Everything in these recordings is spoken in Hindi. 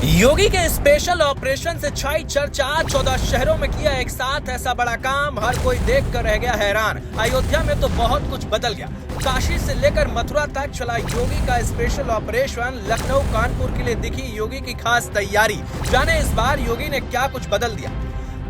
योगी के स्पेशल ऑपरेशन से छाई चर्चा, 14 शहरों में किया एक साथ ऐसा बड़ा काम, हर कोई देख कर रह गया हैरान। अयोध्या में तो बहुत कुछ बदल गया। काशी से लेकर मथुरा तक चला योगी का स्पेशल ऑपरेशन। लखनऊ कानपुर के लिए दिखी योगी की खास तैयारी। जाने इस बार योगी ने क्या कुछ बदल दिया।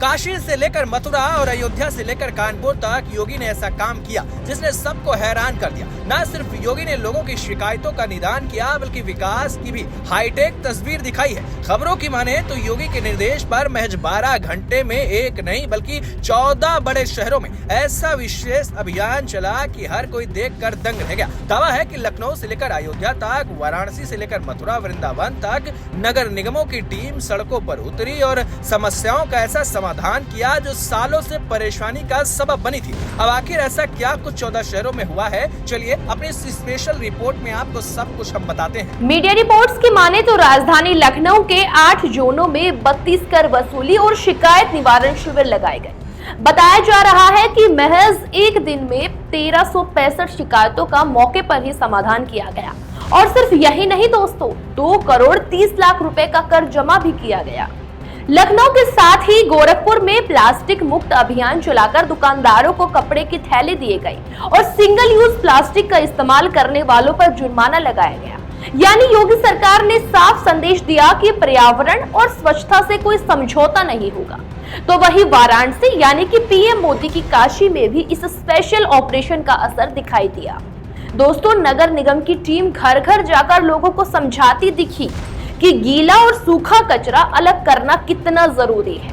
काशी से लेकर मथुरा और अयोध्या से लेकर कानपुर तक योगी ने ऐसा काम किया जिसने सबको हैरान कर दिया। न सिर्फ योगी ने लोगों की शिकायतों का निदान किया बल्कि विकास की भी हाईटेक तस्वीर दिखाई है। खबरों की माने तो योगी के निर्देश पर महज 12 घंटे में एक नहीं बल्कि 14 बड़े शहरों में ऐसा विशेष अभियान चला कि हर कोई देखकर दंग रह गया। दावा है कि लखनऊ से लेकर अयोध्या तक, वाराणसी से लेकर मथुरा वृंदावन तक नगर निगमों की टीम सड़कों पर उतरी और समस्याओं का ऐसा समाधान किया जो सालों से परेशानी का सबब बनी थी। अब आखिर ऐसा क्या कुछ 14 शहरों में हुआ है, चलिए अपनी इस स्पेशल रिपोर्ट में आपको सब कुछ हम बताते हैं। मीडिया रिपोर्ट्स की माने तो राजधानी लखनऊ के 8 जोनों में 32 कर वसूली और शिकायत निवारण शिविर लगाए गए। बताया जा रहा है कि महज एक दिन में 1365 शिकायतों का मौके पर ही समाधान किया गया। और सिर्फ यही नहीं दोस्तों, 2 करोड़ 30 लाख रुपए का कर जमा भी किया गया। लखनऊ के साथ ही गोरखपुर में प्लास्टिक मुक्त अभियान चलाकर दुकानदारों को कपड़े की थैली दिए गए और सिंगल यूज प्लास्टिक का इस्तेमाल करने वालों पर जुर्माना लगाया गया। यानी योगी सरकार ने साफ संदेश दिया कि पर्यावरण और स्वच्छता से कोई समझौता नहीं होगा। तो वही वाराणसी यानी कि पीएम मोदी की काशी में भी इस स्पेशल ऑपरेशन का असर दिखाई दिया। दोस्तों, नगर निगम की टीम घर घर जाकर लोगों को समझाती दिखी कि गीला और सूखा कचरा अलग करना कितना जरूरी है।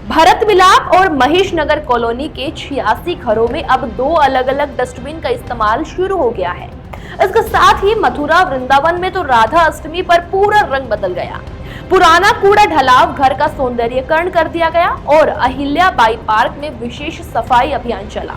भरत विलाप और महेश नगर कॉलोनी के 86 घरों में अब 2 अलग अलग डस्टबिन का इस्तेमाल शुरू हो गया है। इसके साथ ही मथुरा वृंदावन में तो राधा अष्टमी पर पूरा रंग बदल गया। पुराना कूड़ा ढलाव घर का सौंदर्यीकरण कर दिया गया और अहिल्या बाई पार्क में विशेष सफाई अभियान चला।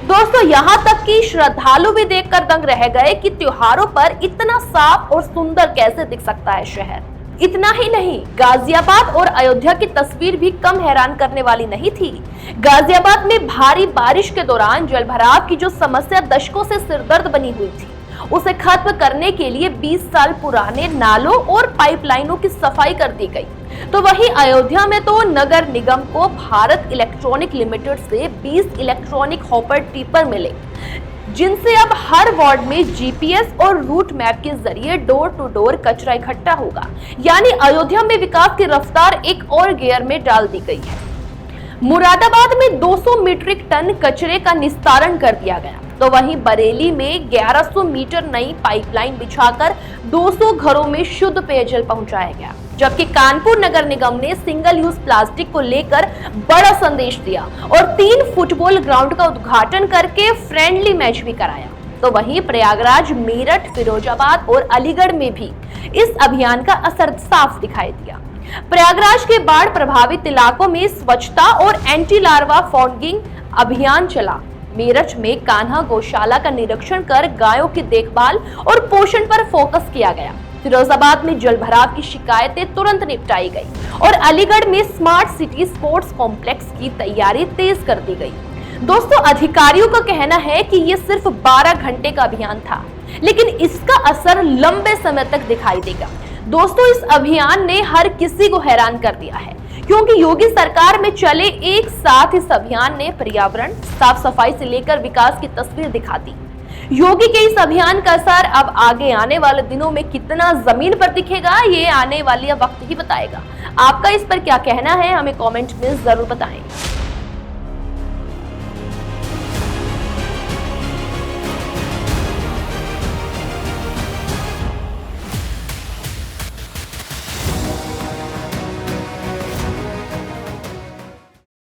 दोस्तों, यहाँ तक कि श्रद्धालु भी देखकर दंग रह गए कि त्योहारों पर इतना साफ और सुंदर कैसे दिख सकता है शहर। इतना ही नहीं, गाजियाबाद और अयोध्या की तस्वीर भी कम हैरान करने वाली नहीं थी। गाजियाबाद में भारी बारिश के दौरान जलभराव की जो समस्या दशकों से सिरदर्द बनी हुई थी, उसे खत्म करने के लिए 20 साल पुराने नालों और पाइपलाइनों की सफाई कर दी गई। तो वहीं अयोध्या में तो नगर निगम को भारत इलेक्ट्रॉनिक लिमिटेड से 20 इलेक्ट्रॉनिक हॉपर टिपर मिले, जिनसे अब हर वार्ड में जीपीएस और रूट मैप के जरिए डोर टू डोर कचरा इकट्ठा होगा। यानी अयोध्या में विकास की रफ्तार एक और गियर में डाल दी गई है। मुरादाबाद में 200 मीट्रिक टन कचरे का निस्तारण कर दिया गया। तो वहीं बरेली में 1100 मीटर नई पाइपलाइन बिछाकर 200 घरों में शुद्ध पेयजल पहुंचाया गया। जबकि कानपुर नगर निगम ने सिंगल यूज प्लास्टिक को लेकर बड़ा संदेश दिया और 3 फुटबॉल ग्राउंड का उद्घाटन करके फ्रेंडली मैच भी कराया। तो वहीं प्रयागराज, मेरठ, फिरोजाबाद और अलीगढ़ में भी इस अभियान का असर साफ दिखाई दिया। प्रयागराज के बाढ़ प्रभावित इलाकों में स्वच्छता और एंटी लार्वा फॉगिंग अभियान चला। मेरठ में कान्हा गौशाला का निरीक्षण कर गायों की देखभाल और पोषण पर फोकस किया गया। फिरोजाबाद में जलभराव की शिकायतें तुरंत निपटाई गई और अलीगढ़ में स्मार्ट सिटी स्पोर्ट्स कॉम्प्लेक्स की तैयारी तेज कर दी गई। दोस्तों, अधिकारियों का कहना है कि ये सिर्फ 12 घंटे का अभियान था, लेकिन इसका असर लंबे समय तक दिखाई देगा। दोस्तों, इस अभियान ने हर किसी को हैरान कर दिया है, क्योंकि योगी सरकार में चले एक साथ इस अभियान ने पर्यावरण, साफ सफाई से लेकर विकास की तस्वीर दिखा दी। योगी के इस अभियान का असर अब आगे आने वाले दिनों में कितना जमीन पर दिखेगा, ये आने वाली वक्त ही बताएगा। आपका इस पर क्या कहना है, हमें कमेंट में जरूर बताएं।